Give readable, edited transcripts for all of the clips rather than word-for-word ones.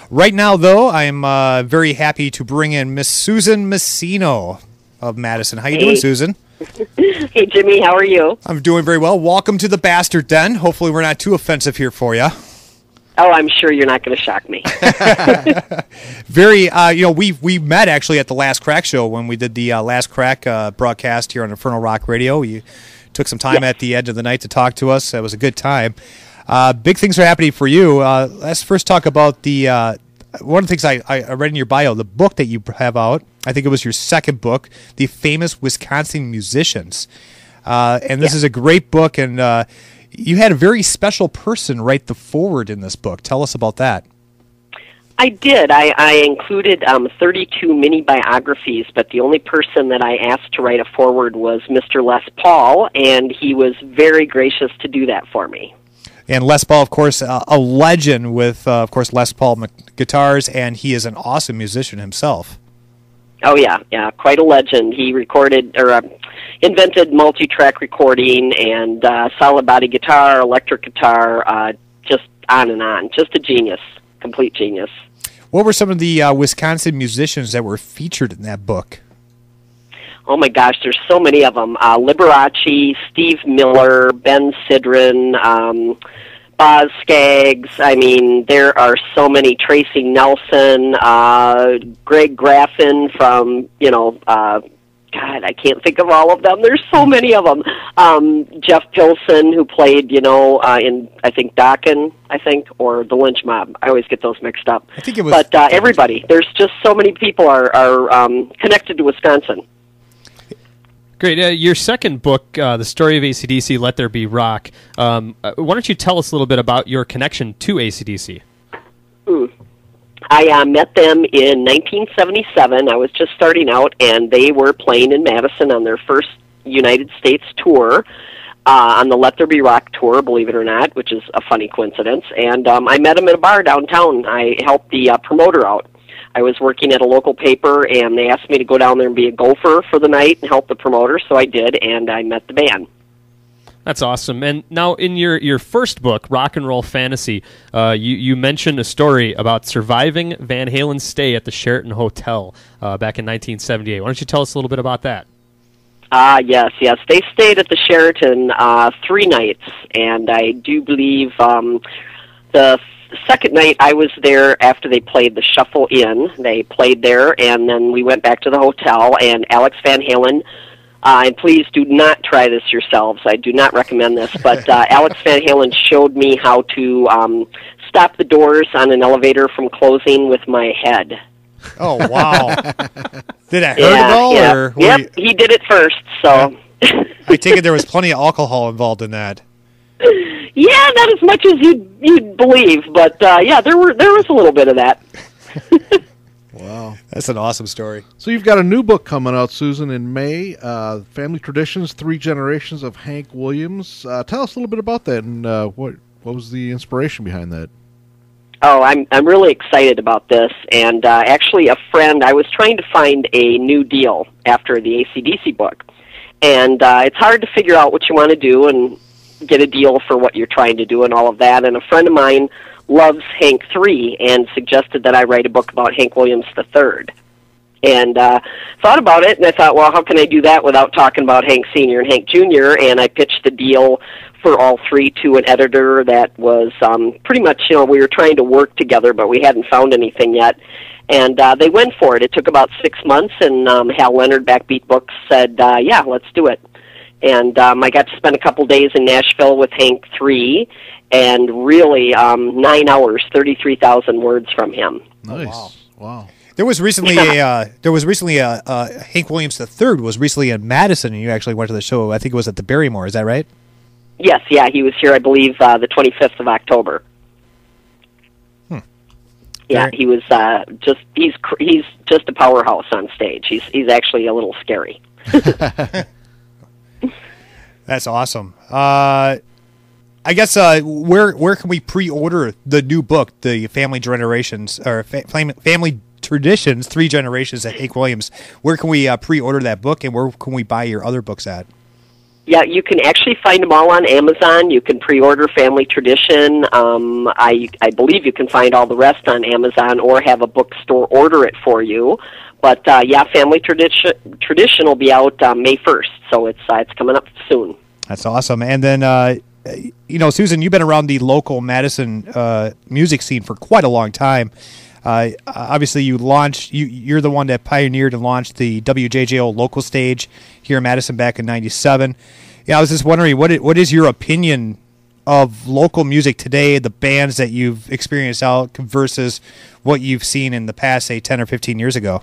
Right now, though, I'm very happy to bring in Miss Susan Masino of Madison. How you doing, Susan? Hey, Jimmy, how are you? I'm doing very well. Welcome to the Bastard Den. Hopefully we're not too offensive here for you. Oh, I'm sure you're not going to shock me. Very, we met actually at the Last Crack show when we did the Last Crack broadcast here on Infernal Rock Radio. You took some time at the end of the night to talk to us. It was a good time. Big things are happening for you. Let's first talk about the one of the things I read in your bio, the book that you have out. I think it was your second book, The Famous Wisconsin Musicians. And this is a great book, and you had a very special person write the foreword in this book. Tell us about that. I did. I included 32 mini biographies, but the only person that I asked to write a foreword was Mr. Les Paul, and he was very gracious to do that for me. And Les Paul, of course, a legend with, of course, Les Paul guitars, and he is an awesome musician himself. Oh, yeah, quite a legend. He recorded, or invented multi-track recording and solid body guitar, electric guitar, just on and on. Just a genius, complete genius. What were some of the Wisconsin musicians that were featured in that book? Oh my gosh, there's so many of them. Liberace, Steve Miller, Ben Sidran, Boz Skaggs. I mean, there are so many. Tracy Nelson, Greg Graffin from, God, I can't think of all of them. There's so many of them. Jeff Pilson, who played, in, I think, Dokken, or the Lynch Mob. I always get those mixed up. I think it was. But everybody. There's just so many people are connected to Wisconsin. Great. Your second book, The Story of AC/DC, Let There Be Rock. Why don't you tell us a little bit about your connection to AC/DC? I met them in 1977. I was just starting out, and they were playing in Madison on their first United States tour, on the Let There Be Rock tour, believe it or not, which is a funny coincidence. And I met them at a bar downtown. I helped the promoter out. I was working at a local paper, and they asked me to go down there and be a gopher for the night and help the promoter, so I did, and I met the band. That's awesome. And now in your first book, Rock and Roll Fantasy, you mentioned a story about surviving Van Halen's stay at the Sheraton Hotel back in 1978. Why don't you tell us a little bit about that? Yes. They stayed at the Sheraton 3 nights, and I do believe the second night I was there after they played the Shuffle Inn. They played there, and then we went back to the hotel, and Alex Van Halen, and please do not try this yourselves. I do not recommend this, but Alex Van Halen showed me how to stop the doors on an elevator from closing with my head. Oh, wow. Did it hurt at all? Yeah. Or Yep, he did it first, so... I take it there was plenty of alcohol involved in that. Yeah, not as much as you'd believe, but yeah, there was a little bit of that. Wow. That's an awesome story. So you've got a new book coming out, Susan, in May, Family Traditions, 3 Generations of Hank Williams. Tell us a little bit about that, and what was the inspiration behind that? Oh, I'm really excited about this, and actually a friend, I was trying to find a new deal after the AC/DC book, and it's hard to figure out what you want to do and get a deal for what you're trying to do and all of that, and a friend of mine loves Hank III and suggested that I write a book about Hank Williams III. And thought about it, and I thought, well, how can I do that without talking about Hank Sr. and Hank Jr.? And I pitched the deal for all 3 to an editor that was pretty much, we were trying to work together, but we hadn't found anything yet. And they went for it. It took about 6 months, and Hal Leonard, Backbeat Books, said, yeah, let's do it. And I got to spend a couple days in Nashville with Hank III, and really 9 hours, 33,000 words from him. Nice. Oh, Wow. There was recently a Hank Williams III was recently in Madison, and you actually went to the show. I think it was at the Barrymore. Is that right? Yes, yeah, he was here, I believe, the 25th of October. Yeah, he was he's just a powerhouse on stage. He's actually a little scary. That's awesome. I guess where can we pre-order the new book, the Family Generations or Family Traditions, 3 Generations at Hank Williams? Where can we pre-order that book, and where can we buy your other books at? Yeah, you can actually find them all on Amazon. You can pre-order Family Tradition. I believe you can find all the rest on Amazon or have a bookstore order it for you. But yeah, Family Tradition will be out May 1st, so it's coming up soon. That's awesome. And then, Susan, you've been around the local Madison music scene for quite a long time. Obviously, you're the one that pioneered and launched the WJJO local stage here in Madison back in '97. Yeah, I was just wondering, what is your opinion of local music today, the bands that you've experienced out versus what you've seen in the past, say, 10 or 15 years ago?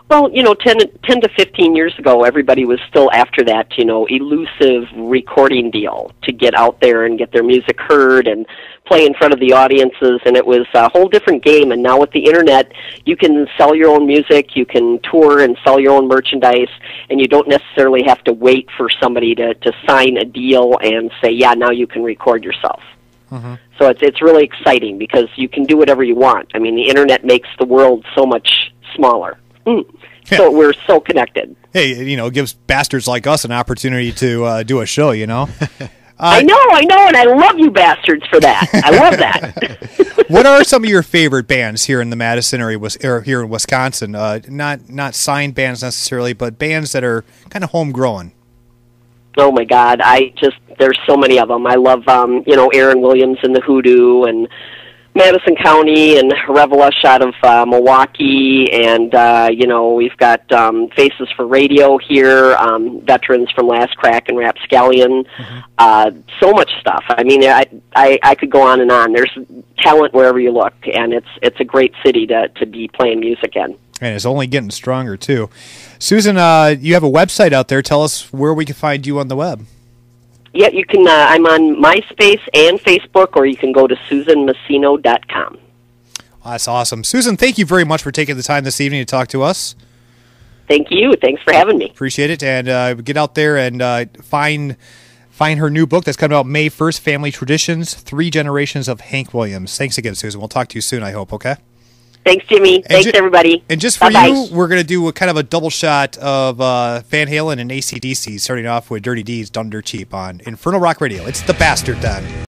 Well, 10 to 15 years ago, everybody was still after that, elusive recording deal to get out there and get their music heard and play in front of the audiences, and it was a whole different game. And now with the Internet, you can sell your own music, you can tour and sell your own merchandise, and you don't necessarily have to wait for somebody to sign a deal and say, yeah, now you can record yourself. Mm-hmm. So it's really exciting because you can do whatever you want. I mean, the Internet makes the world so much smaller. So we're so connected. Hey, it gives bastards like us an opportunity to do a show, I know, and I love you bastards for that. I love that. What are some of your favorite bands here in the Madison area, or here in Wisconsin? Not signed bands necessarily, but bands that are kind of homegrown. Oh my God, there's so many of them. I love, Aaron Williams and the Hoodoo, and Madison County, and Revelush out of Milwaukee, and we've got Faces for Radio here, veterans from Last Crack and Rapscallion. Mm-hmm. So much stuff. I mean, I could go on and on. There's talent wherever you look, and it's a great city to be playing music in. And it's only getting stronger too. Susan, you have a website out there. Tell us where we can find you on the web. Yeah, you can. I'm on MySpace and Facebook, or you can go to SusanMasino.com. That's awesome. Susan, thank you very much for taking the time this evening to talk to us. Thank you. Thanks for having me. Appreciate it. And get out there and find her new book that's coming out May 1st, Family Traditions, 3 Generations of Hank Williams. Thanks again, Susan. We'll talk to you soon, I hope, okay? Thanks, Jimmy. Thanks, everybody. And just for Bye-bye. you, we're going to do a kind of a double shot of Van Halen and AC/DC, starting off with Dirty Deeds, Done Dirt Cheap on Infernal Rock Radio. It's the Bastard Den.